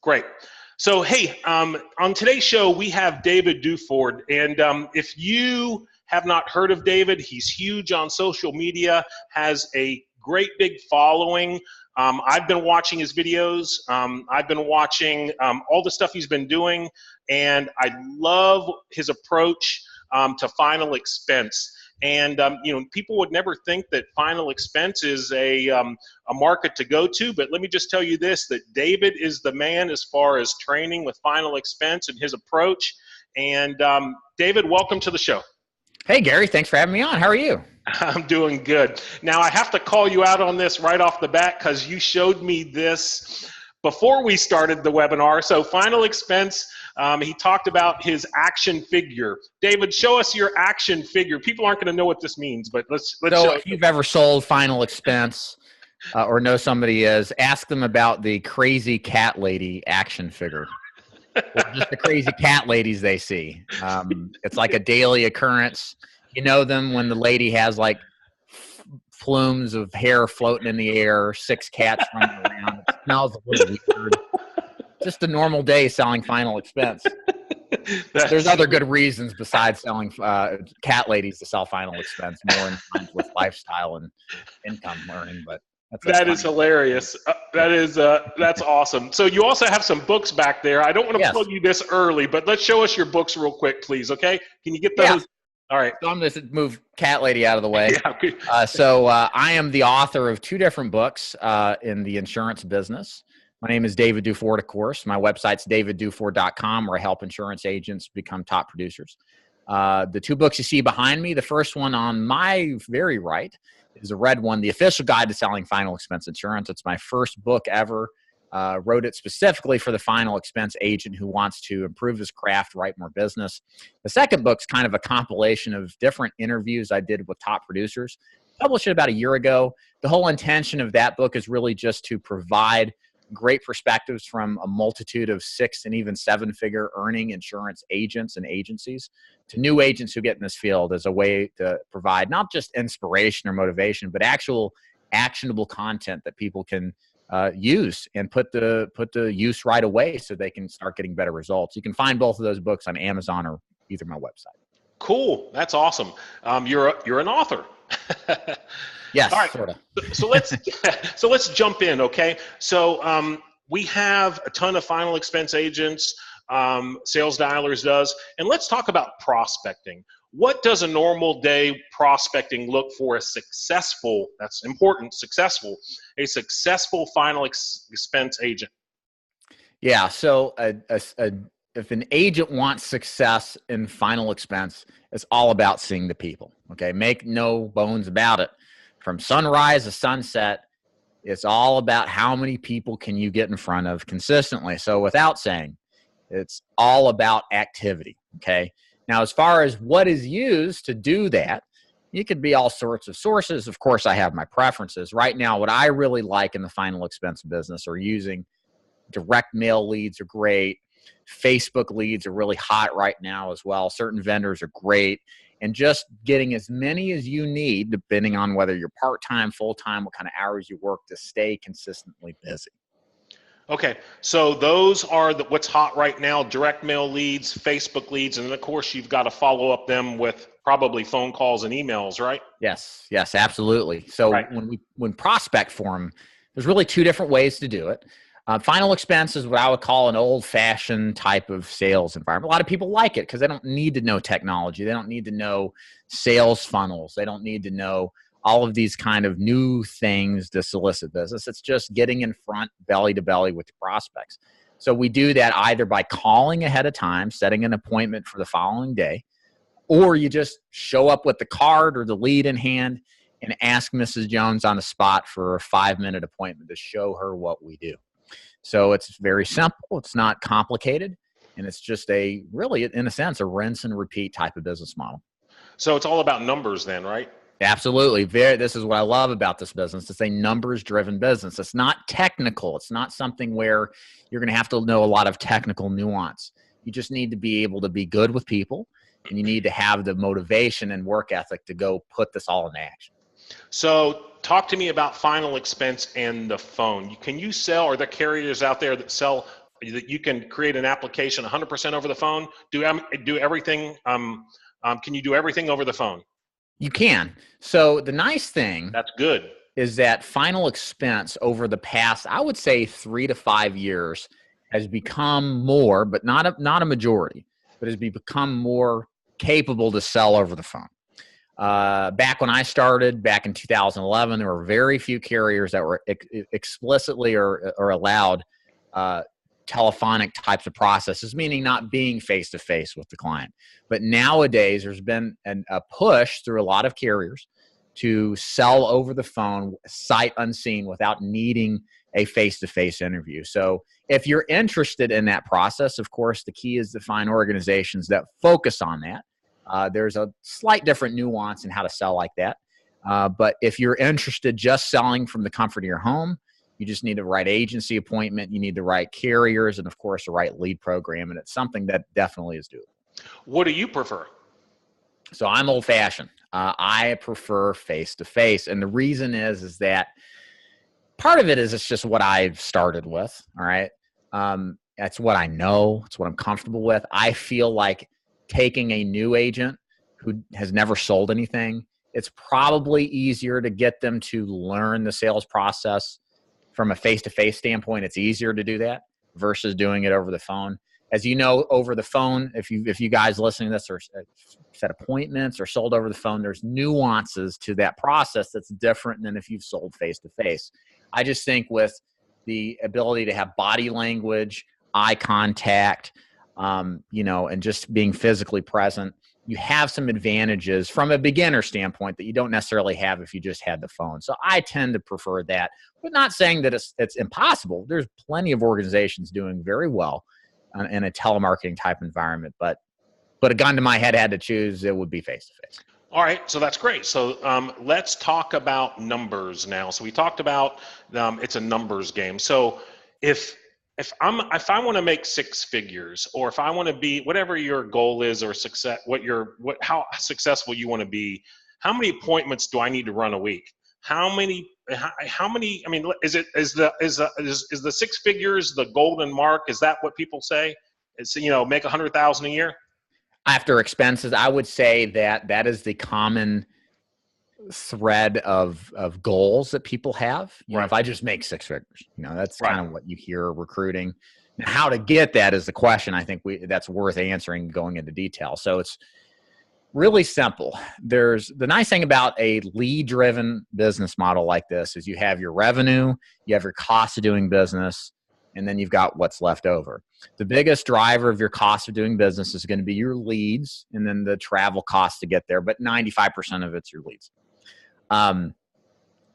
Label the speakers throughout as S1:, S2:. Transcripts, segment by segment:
S1: Great. So, hey, on today's show, we have David Duford. And if you have not heard of David, he's huge on social media, has a great big following. I've been watching his videos. I've been watching all the stuff he's been doing. And I love his approach to final expense. And, people would never think that final expense is a market to go to. But let me just tell you this, that David is the man as far as training with final expense and his approach. And David, welcome to the show.
S2: Hey, Gary, thanks for having me on. How are you?
S1: I'm doing good. Now, I have to call you out on this right off the bat because you showed me this before we started the webinar. So final expense, he talked about his action figure. David, show us your action figure. People aren't going to know what this means, but let's
S2: so
S1: show
S2: if you've ever sold final expense or know somebody is, ask them about the crazy cat lady action figure. Or just the crazy cat ladies they see. It's like a daily occurrence. You know them when the lady has like plumes of hair floating in the air, 6 cats running around. It smells a little weird. Just a normal day selling final expense. There's other good reasons besides selling cat ladies to sell final expense, more in line with lifestyle and income earning. But
S1: that is hilarious. That's awesome. So you also have some books back there. I don't want to plug you this early, but let's show us your books real quick, please. Okay? Can you get those?
S2: Yeah.
S1: All right.
S2: So I'm going to move cat lady out of the way.
S1: Yeah.
S2: So I am the author of 2 different books in the insurance business. My name is David Duford, of course. My website's davidduford.com, where I help insurance agents become top producers. The 2 books you see behind me, the first one on my very right is a red one, The Official Guide to Selling Final Expense Insurance. It's my first book ever. Wrote it specifically for the final expense agent who wants to improve his craft, write more business. The second book's kind of a compilation of different interviews I did with top producers. Published it about a year ago. The whole intention of that book is really just to provide great perspectives from a multitude of 6 and even 7-figure earning insurance agents and agencies to new agents who get in this field as a way to provide not just inspiration or motivation, but actual actionable content that people can use and put the use right away so they can start getting better results. You can find both of those books on Amazon or either my website.
S1: Cool. That's awesome. You're an author.
S2: Yes.
S1: All right.
S2: Sort of.
S1: So let's jump in. Okay. So we have a ton of final expense agents, Sales Dialers does, and let's talk about prospecting. What does a normal day prospecting look for a successful, that's important, a successful final expense agent?
S2: Yeah. So if an agent wants success in final expense, it's all about seeing the people. Okay. Make no bones about it. From sunrise to sunset, it's all about how many people can you get in front of consistently. So without saying, it's all about activity. Okay. Now, as far as what is used to do that, it could be all sorts of sources. Of course, I have my preferences. Right now, what I really like in the final expense business are using direct mail leads are great. Facebook leads are really hot right now as well. Certain vendors are great. And just getting as many as you need, depending on whether you're part-time, full-time, what kind of hours you work to stay consistently busy.
S1: Okay, so those are what's hot right now, direct mail leads, Facebook leads, and then of course you've got to follow up them with probably phone calls and emails, right?
S2: Yes, absolutely. So when prospect form, there's really 2 different ways to do it. Final expense is what I would call an old-fashioned type of sales environment. A lot of people like it because they don't need to know technology. They don't need to know sales funnels. They don't need to know all of these kind of new things to solicit business. It's just getting in front, belly to belly with the prospects. So we do that either by calling ahead of time, setting an appointment for the following day, or you just show up with the card or the lead in hand and ask Mrs. Jones on the spot for a 5-minute appointment to show her what we do. So it's very simple. It's not complicated. And it's just really, in a sense, a rinse and repeat type of business model.
S1: So it's all about numbers then, right?
S2: Absolutely. This is what I love about this business. It's a numbers-driven business. It's not technical. It's not something where you're going to have to know a lot of technical nuance. You just need to be able to be good with people, and you need to have the motivation and work ethic to go put this all into action.
S1: So talk to me about final expense and the phone. Can you sell, are there carriers out there that sell that you can create an application 100% over the phone? Do everything? Can you do everything over the phone?
S2: You can. So the nice thing
S1: That's good.
S2: is that final expense over the past, I would say 3 to 5 years, has become more, but not a majority, but has become more capable to sell over the phone. Back when I started, back in 2011, there were very few carriers that were explicitly or allowed telephonic types of processes, meaning not being face-to-face with the client. But nowadays, there's been a push through a lot of carriers to sell over the phone, sight unseen, without needing a face-to-face interview. So if you're interested in that process, of course, the key is to find organizations that focus on that. There's a slight different nuance in how to sell like that. But if you're interested just selling from the comfort of your home, you just need the right agency appointment. You need the right carriers and, of course, the right lead program. And it's something that definitely is doable.
S1: What do you prefer?
S2: So I'm old-fashioned. I prefer face-to-face. And the reason is that part of it is it's just what I've started with, all right? That's what I know. It's what I'm comfortable with. I feel like taking a new agent who has never sold anything, it's probably easier to get them to learn the sales process from a face-to-face standpoint. It's easier to do that versus doing it over the phone. As you know, over the phone, if you guys listening to this are set appointments or sold over the phone, there's nuances to that process that's different than if you've sold face-to-face. I just think with the ability to have body language, eye contact, and just being physically present, you have some advantages from a beginner standpoint that you don't necessarily have if you just had the phone. So I tend to prefer that, but not saying that it's impossible. There's plenty of organizations doing very well in a telemarketing type environment, but a gun to my head had to choose, it would be face-to-face.
S1: All right, so that's great. So let's talk about numbers now. So we talked about it's a numbers game. So if I want to make six figures, or if I want to be whatever your goal is or success, how successful you want to be, how many appointments do I need to run a week? How many? I mean, is the six figures the golden mark? Is that what people say? It's make $100,000 a year.
S2: After expenses, I would say that is the common thread of goals that people have.
S1: Right.
S2: If I just make six figures, that's kind of what you hear recruiting. Now, how to get that is the question. I think that's worth answering going into detail. So it's really simple. There's the nice thing about a lead-driven business model like this is you have your revenue, you have your cost of doing business, and then you've got what's left over. The biggest driver of your cost of doing business is going to be your leads and then the travel costs to get there, but 95% of it's your leads.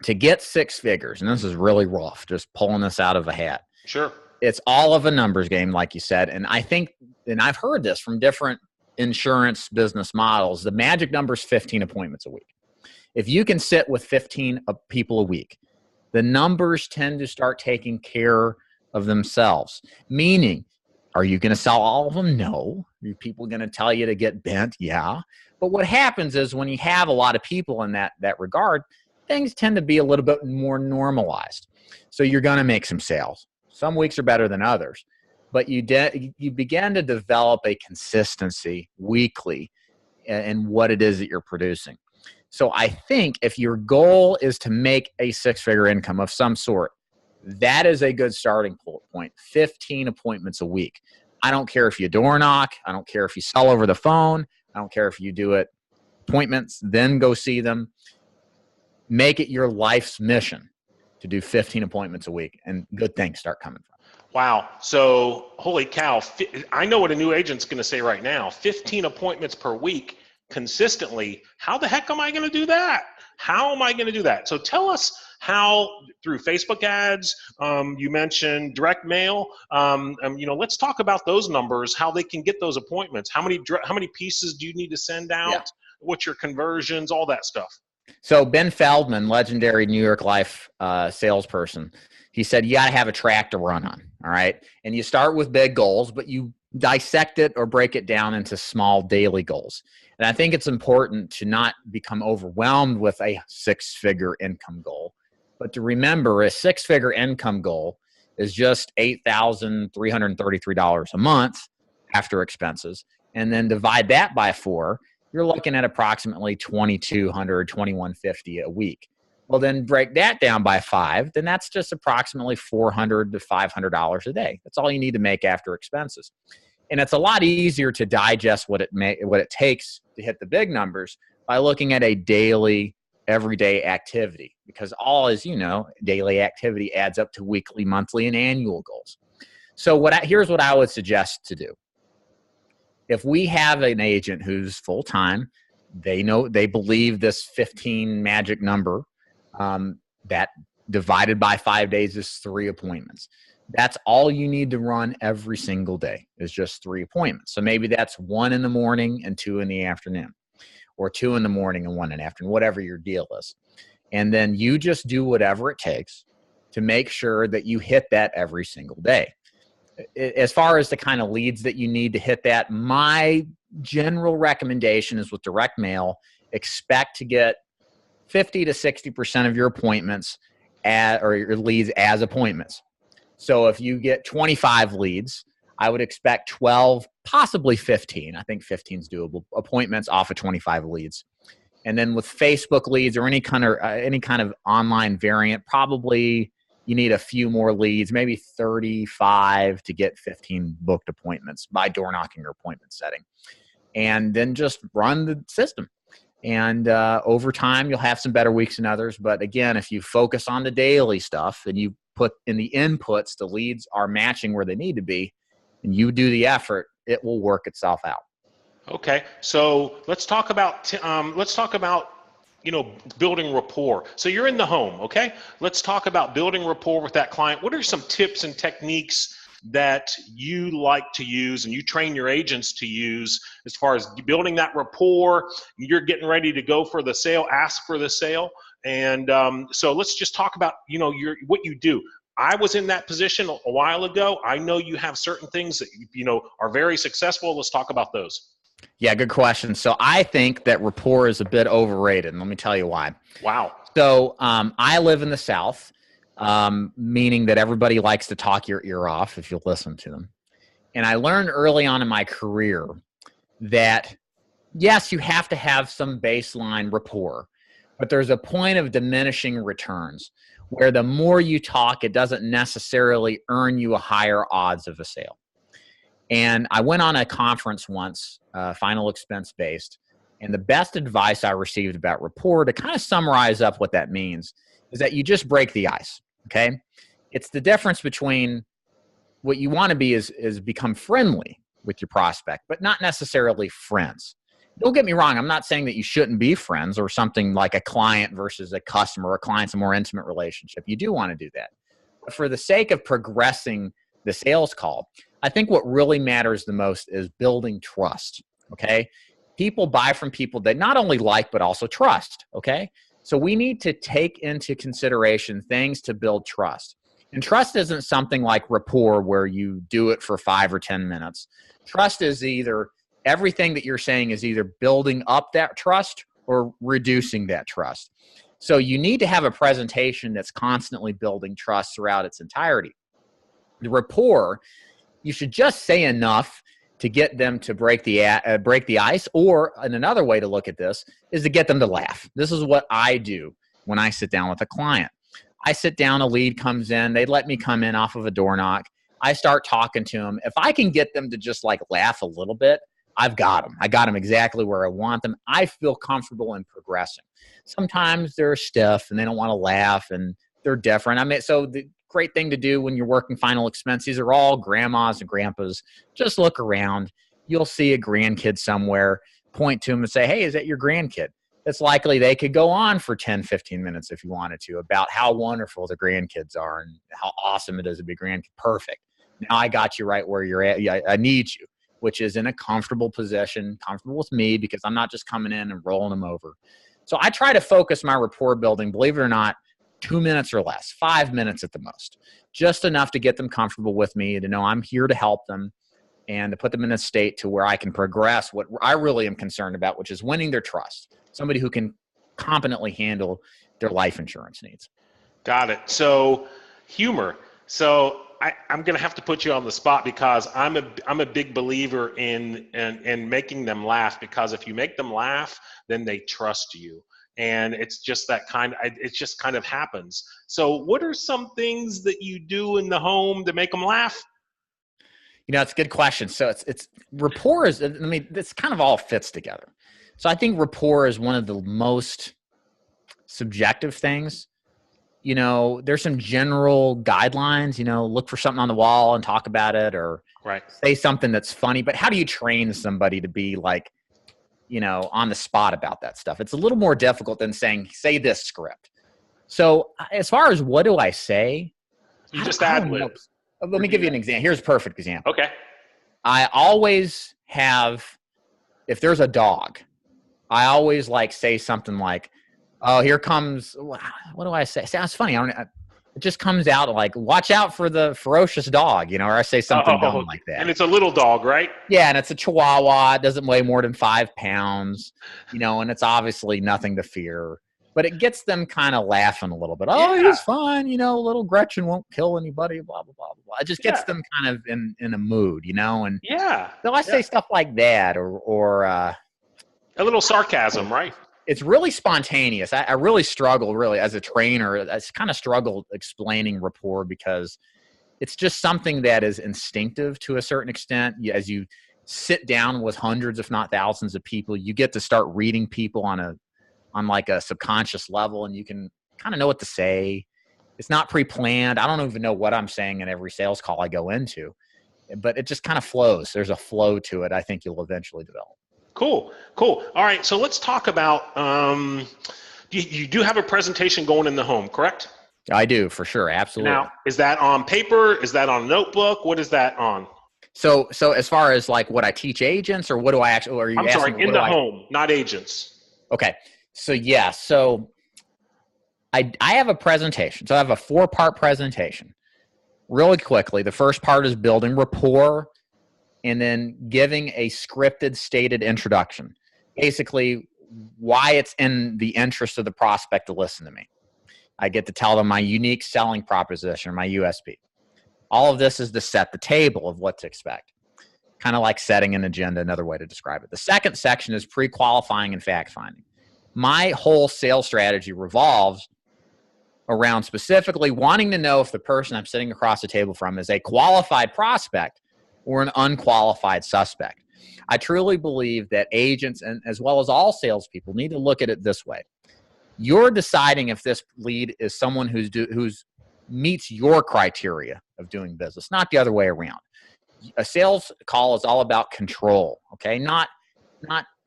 S2: To get six figures, and this is really rough, just pulling this out of a hat.
S1: Sure.
S2: It's all of a numbers game, like you said. And I think, and I've heard this from different insurance business models, the magic number is 15 appointments a week. If you can sit with 15 people a week, the numbers tend to start taking care of themselves. Meaning, are you going to sell all of them? No. Are people going to tell you to get bent? Yeah. But what happens is when you have a lot of people in that regard, things tend to be a little bit more normalized. So you're going to make some sales. Some weeks are better than others. But you begin to develop a consistency weekly in what it is that you're producing. So I think if your goal is to make a six-figure income of some sort, that is a good starting point. 15 appointments a week. I don't care if you door knock. I don't care if you sell over the phone. I don't care if you do it appointments, then go see them. Make it your life's mission to do 15 appointments a week, and good things start coming from it.
S1: Wow. So, holy cow. I know what a new agent's going to say right now. 15 appointments per week consistently. How the heck am I going to do that? How am I going to do that? So tell us how, through Facebook ads, you mentioned direct mail. Let's talk about those numbers, how they can get those appointments. How many pieces do you need to send out? Yeah. What's your conversions, all that stuff?
S2: So Ben Feldman, legendary New York Life salesperson, he said, you got to have a track to run on, all right? And you start with big goals, but you dissect it or break it down into small daily goals. And I think it's important to not become overwhelmed with a six-figure income goal, but to remember a six-figure income goal is just $8,333 a month after expenses. And then divide that by 4, you're looking at approximately $2,200, $2,150 a week. Well, then break that down by 5, then that's just approximately $400 to $500 a day. That's all you need to make after expenses. And it's a lot easier to digest what it takes to hit the big numbers by looking at a daily, everyday activity, because all, as you know, daily activity adds up to weekly, monthly, and annual goals. So here's what I would suggest to do. If we have an agent who's full-time, they believe this 15 magic number, that divided by 5 days is 3 appointments. That's all you need to run every single day, is just 3 appointments. So maybe that's 1 in the morning and 2 in the afternoon, or 2 in the morning and 1 in the afternoon, whatever your deal is. And then you just do whatever it takes to make sure that you hit that every single day. As far as the kind of leads that you need to hit that, my general recommendation is with direct mail, expect to get 50 to 60% of your appointments or your leads as appointments. So if you get 25 leads, I would expect 12, possibly 15. I think 15 is doable. Appointments off of 25 leads. And then with Facebook leads or any kind of online variant, probably you need a few more leads, maybe 35 to get 15 booked appointments by door knocking or appointment setting. And then just run the system. And over time, you'll have some better weeks than others. But again, if you focus on the daily stuff and you put in the inputs, the leads are matching where they need to be, and you do the effort, it will work itself out.
S1: Okay, so let's talk about building rapport. So you're in the home, okay? Let's talk about building rapport with that client. What are some tips and techniques that you like to use and you train your agents to use as far as building that rapport? You're getting ready to go for the sale, ask for the sale. And so let's just talk about, what you do. I was in that position a while ago. I know you have certain things that, are very successful. Let's talk about those.
S2: Yeah, good question. So I think that rapport is a bit overrated, and let me tell you why.
S1: Wow.
S2: So I live in the South, meaning that everybody likes to talk your ear off if you listen to them. And I learned early on in my career that, yes, you have to have some baseline rapport, but there's a point of diminishing returns where the more you talk, it doesn't necessarily earn you a higher odds of a sale. And I went on a conference once, final expense based, and the best advice I received about rapport, to kind of summarize up what that means, is that you just break the ice, okay? It's the difference between what you want to be is become friendly with your prospect, but not necessarily friends. Don't get me wrong, I'm not saying that you shouldn't be friends or something like a client versus a customer. A client's a more intimate relationship. You do want to do that. But for the sake of progressing the sales call, I think what really matters the most is building trust, okay? People buy from people they not only like, but also trust, okay? So we need to take into consideration things to build trust. And trust isn't something like rapport where you do it for 5 or 10 minutes. Trust is everything that you're saying is either building up that trust or reducing that trust. So you need to have a presentation that's constantly building trust throughout its entirety. The rapport, you should just say enough to get them to break the ice, or another way to look at this is to get them to laugh. This is what I do when I sit down with a client. I sit down, a lead comes in, they let me come in off of a door knock. I start talking to them. If I can get them to just laugh a little bit, I've got them. I got them exactly where I want them. I feel comfortable in progressing. Sometimes they're stiff and they don't want to laugh and they're different. So the great thing to do when you're working final expenses are all grandmas and grandpas. Just look around. You'll see a grandkid somewhere. Point to them and say, hey, is that your grandkid? It's likely they could go on for 10, 15 minutes if you wanted to about how wonderful the grandkids are and how awesome it is to be a grandkid. Perfect. Now I got you right where you're at. I need you, which is in a comfortable position, comfortable with me, because I'm not just coming in and rolling them over. So I try to focus my rapport building, believe it or not, 2 minutes or less, 5 minutes at the most, just enough to get them comfortable with me, to know I'm here to help them and to put them in a state to where I can progress what I really am concerned about, which is winning their trust, somebody who can competently handle their life insurance needs.
S1: Got it. So humor. So I'm going to have to put you on the spot because I'm a big believer in making them laugh, because if you make them laugh, then they trust you. And it's just it just kind of happens. So what are some things that you do in the home to make them laugh?
S2: It's a good question. So it's rapport is, I mean, this kind of all fits together. So I think rapport is one of the most subjective things. There's some general guidelines, look for something on the wall and talk about it, or
S1: right.
S2: say something that's funny. But how do you train somebody to be like, on the spot about that stuff? It's a little more difficult than saying, say this script. So as far as what do I say?
S1: You just ad lib.
S2: Let me give you an example. Here's a perfect example.
S1: Okay.
S2: I always have, if there's a dog, I always say something like, oh, here comes, what do I say? It sounds funny. It just comes out like, watch out for the ferocious dog, or I say something dumb like that.
S1: And it's a little dog, right?
S2: Yeah, and it's a Chihuahua. It doesn't weigh more than 5 pounds, and it's obviously nothing to fear. But it gets them kind of laughing a little bit. Oh, yeah. He's fine, little Gretchen won't kill anybody, blah, blah, blah, blah. It just gets them kind of in a mood, and so I say stuff like that, or a
S1: little sarcasm, right?
S2: It's really spontaneous. I really struggle, really, as a trainer. I kind of struggle explaining rapport because it's just something that is instinctive to a certain extent. As you sit down with hundreds, if not thousands of people, you get to start reading people on like a subconscious level, and you can kind of know what to say. It's not pre-planned. I don't even know what I'm saying in every sales call I go into, but it just kind of flows. There's a flow to it. I think you'll eventually develop.
S1: Cool. All right. So let's talk about, you do have a presentation going in the home, correct?
S2: I do, for sure. Absolutely.
S1: Now, is that on paper? Is that on a notebook? What is that on?
S2: So as far as like what I teach agents, or what do I actually, or are you
S1: I'm sorry, in the home, not agents.
S2: Okay. So yeah. So I have a presentation. So I have a 4-part presentation. Really quickly, the first part is building rapport, and then giving a scripted, stated introduction. Basically, why it's in the interest of the prospect to listen to me. I get to tell them my unique selling proposition, my USP. All of this is to set the table of what to expect. Kind of like setting an agenda, another way to describe it. The second section is pre-qualifying and fact-finding. My whole sales strategy revolves around specifically wanting to know if the person I'm sitting across the table from is a qualified prospect or an unqualified suspect. I truly believe that agents, and as well as all salespeople, need to look at it this way. You're deciding if this lead is someone who's meets your criteria of doing business, not the other way around. A sales call is all about control, okay? Not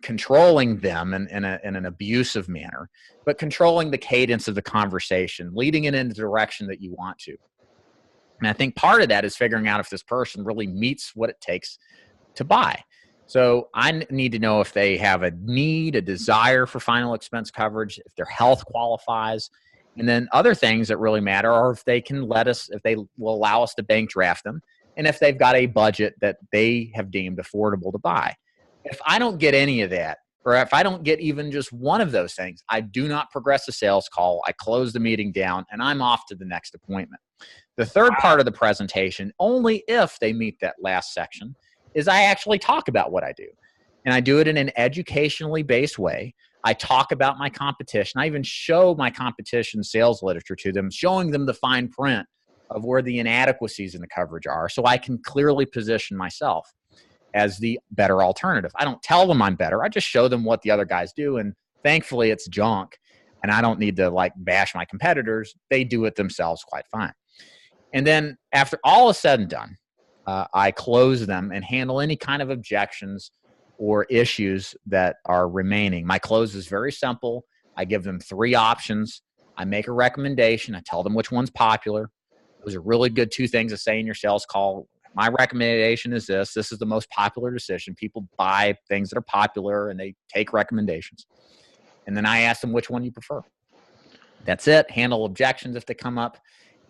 S2: controlling them in an abusive manner, but controlling the cadence of the conversation, leading it in the direction that you want to. And I think part of that is figuring out if this person really meets what it takes to buy. So I need to know if they have a need, a desire for final expense coverage, if their health qualifies, and then other things that really matter are if they can if they will allow us to bank draft them, and if they've got a budget that they have deemed affordable to buy. If I don't get any of that, or if I don't get even just one of those things, I do not progress the sales call. I close the meeting down, and I'm off to the next appointment. The third part of the presentation, only if they meet that last section, is I actually talk about what I do. And I do it in an educationally based way. I talk about my competition. I even show my competition sales literature to them, showing them the fine print of where the inadequacies in the coverage are, so I can clearly position myself as the better alternative. I don't tell them I'm better. I just show them what the other guys do, and thankfully it's junk, and I don't need to bash my competitors. They do it themselves quite fine. And then after all is said and done, I close them and handle any kind of objections or issues that are remaining. My close is very simple. I give them 3 options. I make a recommendation. I tell them which one's popular. Those are really good 2 things to say in your sales call. My recommendation is this. This is the most popular decision. People buy things that are popular, and they take recommendations. And then I ask them which one you prefer. That's it. Handle objections if they come up,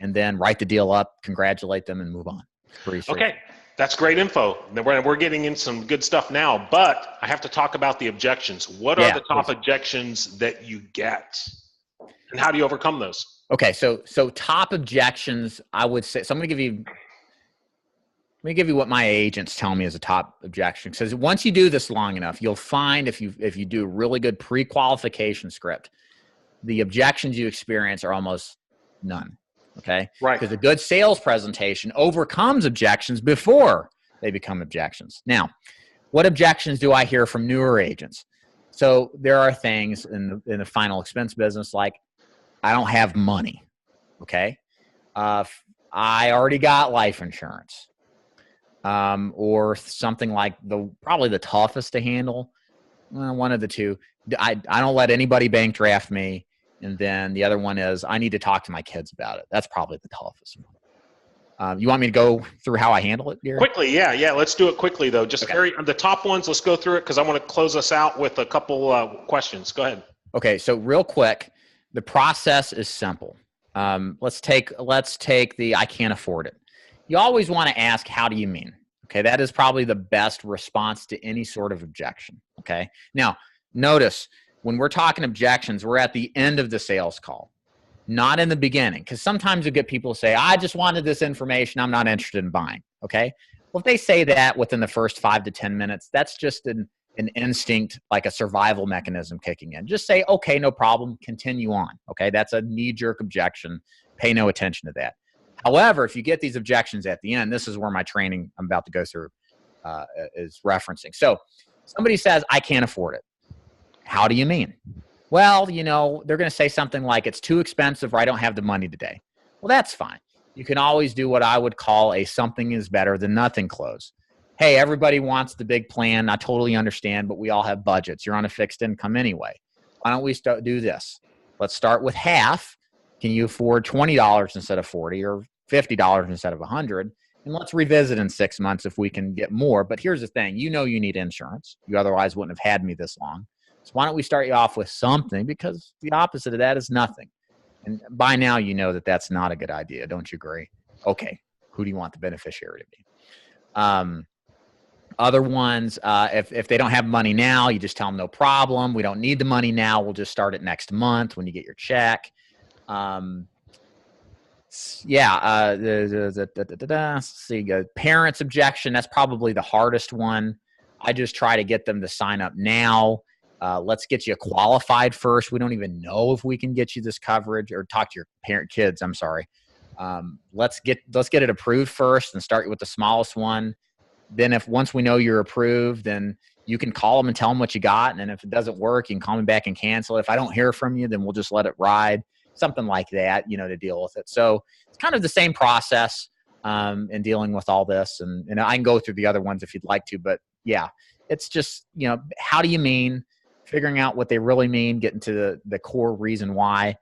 S2: and then write the deal up, congratulate them, and move on.
S1: Okay, that's great info. We're getting in some good stuff now, but I have to talk about the objections. What are the top objections that you get, and how do you overcome those?
S2: Okay, so top objections, I would say, so I'm going to give you Let me give you what my agents tell me is a top objection. Because once you do this long enough, you'll find if you do a really good pre-qualification script, the objections you experience are almost none. Okay?
S1: Right.
S2: Because a good sales presentation overcomes objections before they become objections. Now, what objections do I hear from newer agents? So there are things in the final expense business like, I don't have money. Okay? I already got life insurance. Or something like probably the toughest to handle. One of the two. I don't let anybody bank draft me. And then the other one is I need to talk to my kids about it. That's probably the toughest one. You want me to go through how I handle it, Gary?
S1: Quickly, yeah. Let's do it quickly, though. Just
S2: okay.
S1: The top ones, let's go through it because I want to close us out with a couple questions. Go ahead.
S2: Okay, so real quick, the process is simple. Let's take the I can't afford it. You always want to ask, how do you mean? Okay, that is probably the best response to any sort of objection. Okay, now notice when we're talking objections, we're at the end of the sales call, not in the beginning, because sometimes you get people say, I just wanted this information, I'm not interested in buying. Okay, well, if they say that within the first 5 to 10 minutes, that's just an instinct, like a survival mechanism kicking in. Just say, okay, no problem, continue on. Okay, that's a knee-jerk objection. Pay no attention to that. However, if you get these objections at the end, this is where my training I'm about to go through is referencing. So somebody says, I can't afford it. How do you mean? Well, they're going to say something like, it's too expensive or I don't have the money today. Well, that's fine. You can always do what I would call a something is better than nothing close. Hey, everybody wants the big plan. I totally understand, but we all have budgets. You're on a fixed income anyway. Why don't we do this? Let's start with half. Can you afford $20 instead of $40 or $50 instead of $100? And let's revisit in 6 months if we can get more. But here's the thing. You need insurance. You otherwise wouldn't have had me this long. So why don't we start you off with something? Because the opposite of that is nothing. And by now you know that that's not a good idea. Don't you agree? Okay. Who do you want the beneficiary to be? Other ones, if they don't have money now, you just tell them no problem. We don't need the money now. We'll just start it next month when you get your check. Let's see, parents' objection. That's probably the hardest one. I just try to get them to sign up now. Let's get you qualified first. We don't even know if we can get you this coverage, or talk to your kids. I'm sorry. Let's get it approved first and start with the smallest one. Then once we know you're approved, then you can call them and tell them what you got. And then if it doesn't work, you can call me back and cancel it. If I don't hear from you, then we'll just let it ride. Something like that, to deal with it. So it's kind of the same process in dealing with all this. And I can go through the other ones if you'd like to, but yeah, it's just, how do you mean? Figuring out what they really mean, getting to the core reason why,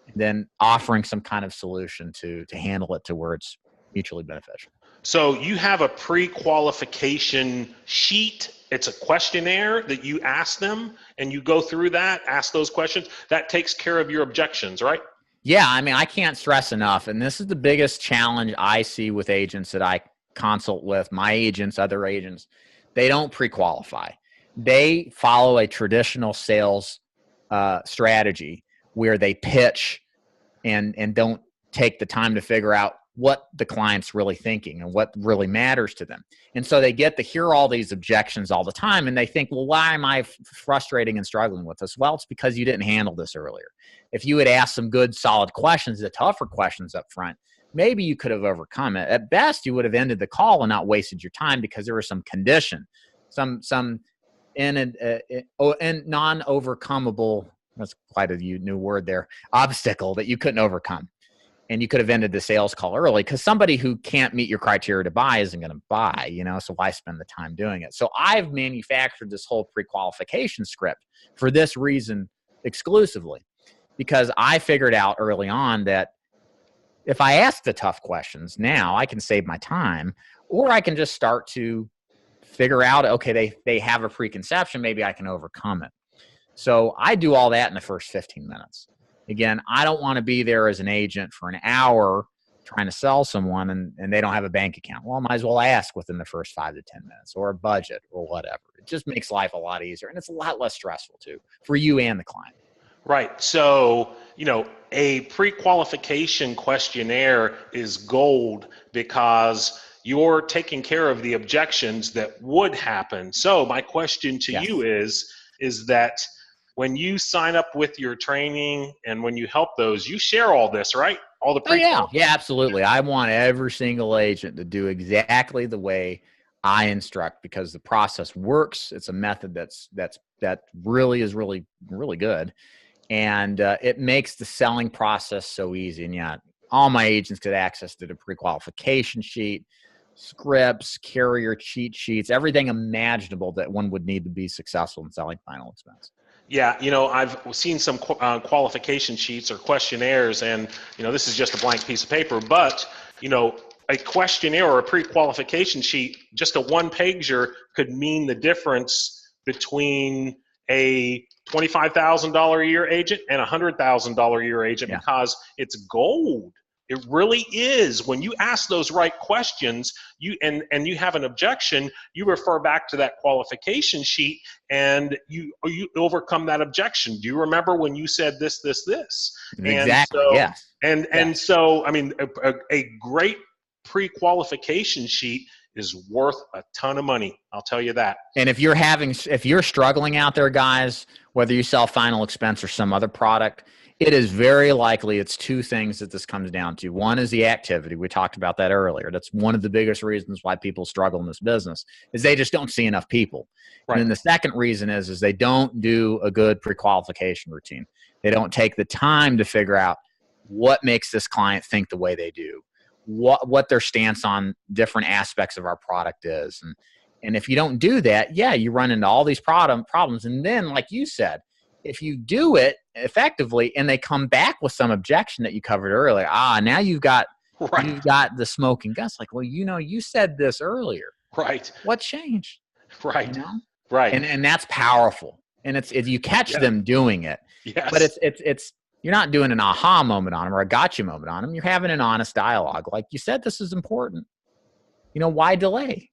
S2: and then offering some kind of solution to handle it to where it's mutually beneficial.
S1: So you have a pre-qualification sheet. It's a questionnaire that you ask them, and you go through that, ask those questions. That takes care of your objections, right?
S2: Yeah, I mean, I can't stress enough, and this is the biggest challenge I see with agents that I consult with, my agents, other agents. They don't pre-qualify. They follow a traditional sales strategy where they pitch and don't take the time to figure out what the client's really thinking and what really matters to them. And so they get to hear all these objections all the time, and they think, well, why am I frustrating and struggling with this? Well, it's because you didn't handle this earlier. If you had asked some good, solid questions, the tougher questions up front, maybe you could have overcome it. At best, you would have ended the call and not wasted your time because there was some condition, some non-overcomable, that's quite a new word there, obstacle that you couldn't overcome. And you could have ended the sales call early, because somebody who can't meet your criteria to buy isn't going to buy, so why spend the time doing it? So I've manufactured this whole pre-qualification script for this reason exclusively, because I figured out early on that if I ask the tough questions now, I can save my time, or I can just start to figure out, okay, they have a preconception, maybe I can overcome it. So I do all that in the first 15 minutes. Again, I don't want to be there as an agent for an hour trying to sell someone and they don't have a bank account. Well, I might as well ask within the first 5 to 10 minutes, or a budget or whatever. It just makes life a lot easier, and it's a lot less stressful too for you and the client.
S1: Right. So, a pre-qualification questionnaire is gold, because you're taking care of the objections that would happen. So my question to
S2: Yes.
S1: you is that when you sign up with your training and when you help those, you share all this, right? All the
S2: Oh yeah,
S1: pre-qual.
S2: absolutely. I want every single agent to do exactly the way I instruct because the process works. It's a method that really is really good, and it makes the selling process so easy. And yeah, all my agents get access to the pre-qualification sheet, scripts, carrier cheat sheets, everything imaginable that one would need to be successful in selling final expense.
S1: Yeah, I've seen some qualification sheets or questionnaires, and this is just a blank piece of paper, but a questionnaire or a pre-qualification sheet, just a one-pager, could mean the difference between a $25,000 a year agent and a $100,000 a year agent,
S2: Yeah.
S1: because it's gold. It really is. When you ask those right questions, and you have an objection, you refer back to that qualification sheet and you overcome that objection. Do you remember when you said this?
S2: Exactly. Yes.
S1: And so I mean, a great pre-qualification sheet is worth a ton of money. I'll tell you that.
S2: And if you're struggling out there, guys, whether you sell final expense or some other product, it is very likely it's two things that this comes down to. One is the activity. We talked about that earlier. That's one of the biggest reasons why people struggle in this business is they just don't see enough people.
S1: Right.
S2: And then the second reason is they don't do a good pre-qualification routine. They don't take the time to figure out what makes this client think the way they do, what their stance on different aspects of our product is. And if you don't do that, yeah, you run into all these problems. And then, like you said, if you do it effectively and they come back with some objection that you covered earlier, now you've got the smoking guns. Like, well, you said this earlier.
S1: Right.
S2: What changed?
S1: Right. Right.
S2: And that's powerful. And it's you catch them doing it.
S1: Yes.
S2: But it's you're not doing an aha moment on them or a gotcha moment on them. You're having an honest dialogue. Like you said, this is important. Why delay?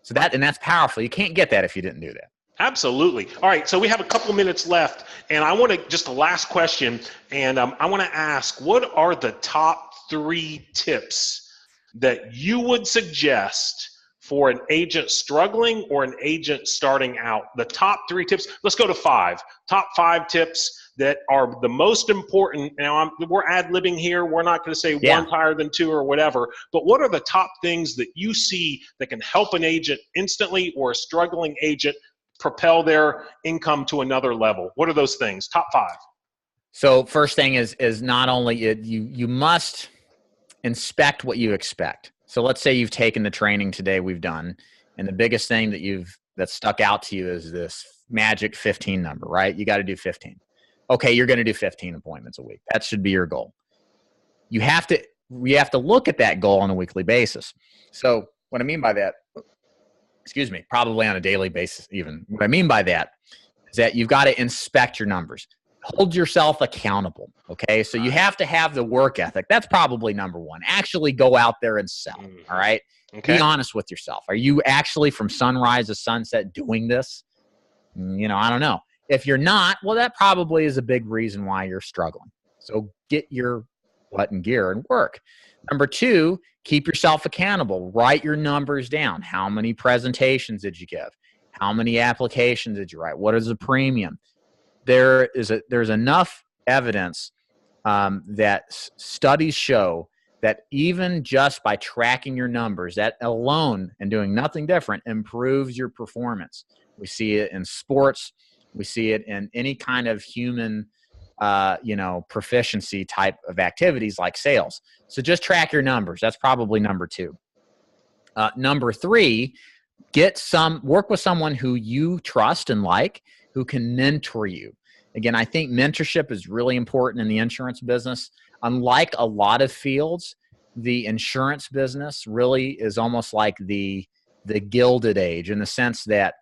S2: So that's powerful. You can't get that if you didn't do that.
S1: Absolutely. All right, so we have a couple minutes left, and I want to just a last question, and I want to ask, what are the top 3 tips that you would suggest for an agent struggling or an agent starting out? The top 3 tips. Let's go to 5. Top 5 tips that are the most important. Now, we're ad-libbing here. We're not going to say one's higher than 2 or whatever, but what are the top things that you see that can help an agent instantly or a struggling agent propel their income to another level? What are those things? Top 5.
S2: So first thing is not only you must inspect what you expect. So let's say you've taken the training today we've done, and the biggest thing that stuck out to you is this magic 15 number, right? You got to do 15. Okay, you're going to do 15 appointments a week. That should be your goal. We have to look at that goal on a weekly basis. So what I mean by that, probably on a daily basis even. What I mean by that is that you've got to inspect your numbers. Hold yourself accountable, okay? So you have to have the work ethic. That's probably number 1. Actually go out there and sell, all right? Okay. Be honest with yourself. Are you actually from sunrise to sunset doing this? I don't know. If you're not, well, that probably is a big reason why you're struggling. So get your butt in gear and work. Number 2, keep yourself accountable. Write your numbers down. How many presentations did you give? How many applications did you write? What is the premium? There's enough evidence that studies show that even just by tracking your numbers, that alone and doing nothing different improves your performance. We see it in sports. We see it in any kind of human proficiency type of activities like sales. So just track your numbers. That's probably number 2. Number 3, work with someone who you trust and like, who can mentor you. Again, I think mentorship is really important in the insurance business. Unlike a lot of fields, the insurance business really is almost like the Gilded Age, in the sense that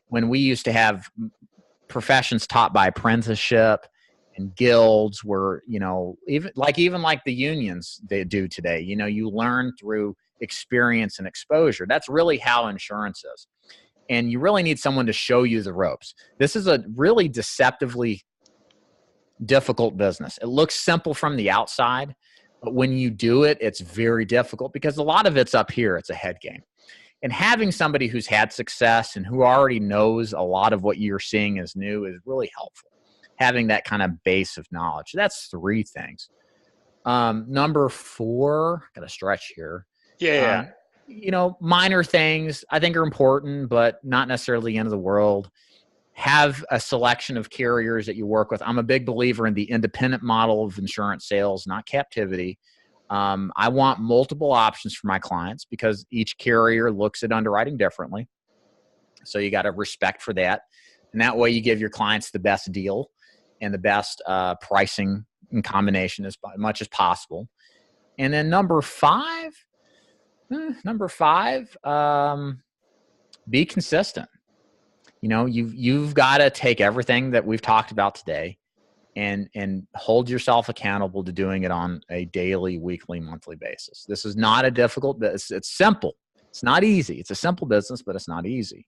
S2: when we used to have professions taught by apprenticeship and guilds were, even like the unions they do today, you learn through experience and exposure. That's really how insurance is. And you really need someone to show you the ropes. This is a really deceptively difficult business. It looks simple from the outside, But when you do it, it's very difficult because a lot of it's up here. It's a head game. And having somebody who's had success and who already knows a lot of what you're seeing as new is really helpful. Having that kind of base of knowledge. That's 3 things. Number 4, got to stretch here.
S1: Yeah.
S2: Minor things I think are important, but not necessarily the end of the world. Have a selection of carriers that you work with. I'm a big believer in the independent model of insurance sales, not captivity. I want multiple options for my clients because each carrier looks at underwriting differently. So you got to respect for that. And that way you give your clients the best deal and the best pricing in combination as much as possible. And then number 5, be consistent. You've got to take everything that we've talked about today and hold yourself accountable to doing it on a daily, weekly, monthly basis. This is not a difficult business. It's simple. It's not easy. It's a simple business, but it's not easy.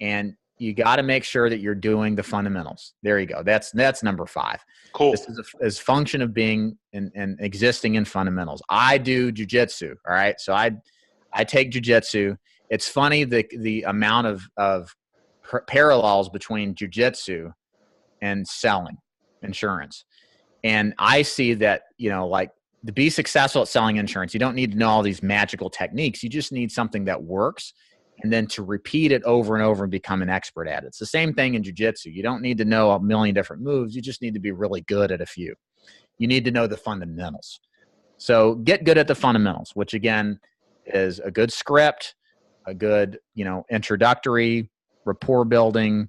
S2: And you got to make sure that you're doing the fundamentals. There you go. That's number 5.
S1: Cool.
S2: This is function of being and existing in fundamentals. I do jujitsu. All right. So I take jujitsu. It's funny the amount of parallels between jujitsu and selling insurance. And I see that, like to be successful at selling insurance, you don't need to know all these magical techniques. You just need something that works and then to repeat it over and over and become an expert at it. It's the same thing in jiu-jitsu. You don't need to know a million different moves. You just need to be really good at a few. You need to know the fundamentals. So get good at the fundamentals, which again is a good script, a good, introductory, rapport building,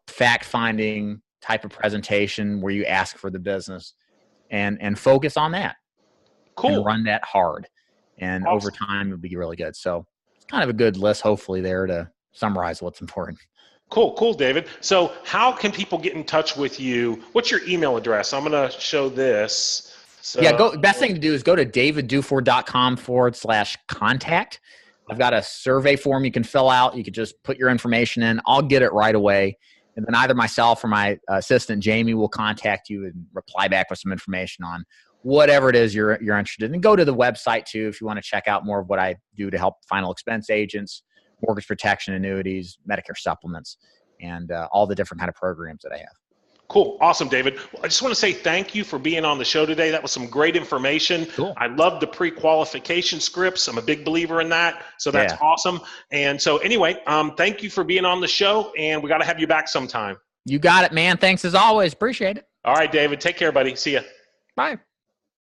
S2: fact finding type of presentation where you ask for the business and focus on that.
S1: Cool.
S2: And run that hard. And
S1: awesome.
S2: Over time it'll be really good. So it's kind of a good list, hopefully, there to summarize what's important.
S1: Cool, David. So how can people get in touch with you? What's your email address? I'm going to show this. So,
S2: best thing to do is go to davidduford.com/contact. I've got a survey form you can fill out. You can just put your information in. I'll get it right away. And then either myself or my assistant, Jamie, will contact you and reply back with some information on whatever it is you're interested in. And go to the website, too, if you want to check out more of what I do to help final expense agents, mortgage protection, annuities, Medicare supplements, and all the different kind of programs that I have.
S1: Cool. Awesome, David. Well, I just want to say thank you for being on the show today. That was some great information.
S2: Cool.
S1: I love the pre-qualification scripts. I'm a big believer in that. So that's awesome. And so anyway, thank you for being on the show, and we got to have you back sometime.
S2: You got it, man. Thanks as always. Appreciate it.
S1: All right, David. Take care, buddy. See ya.
S2: Bye.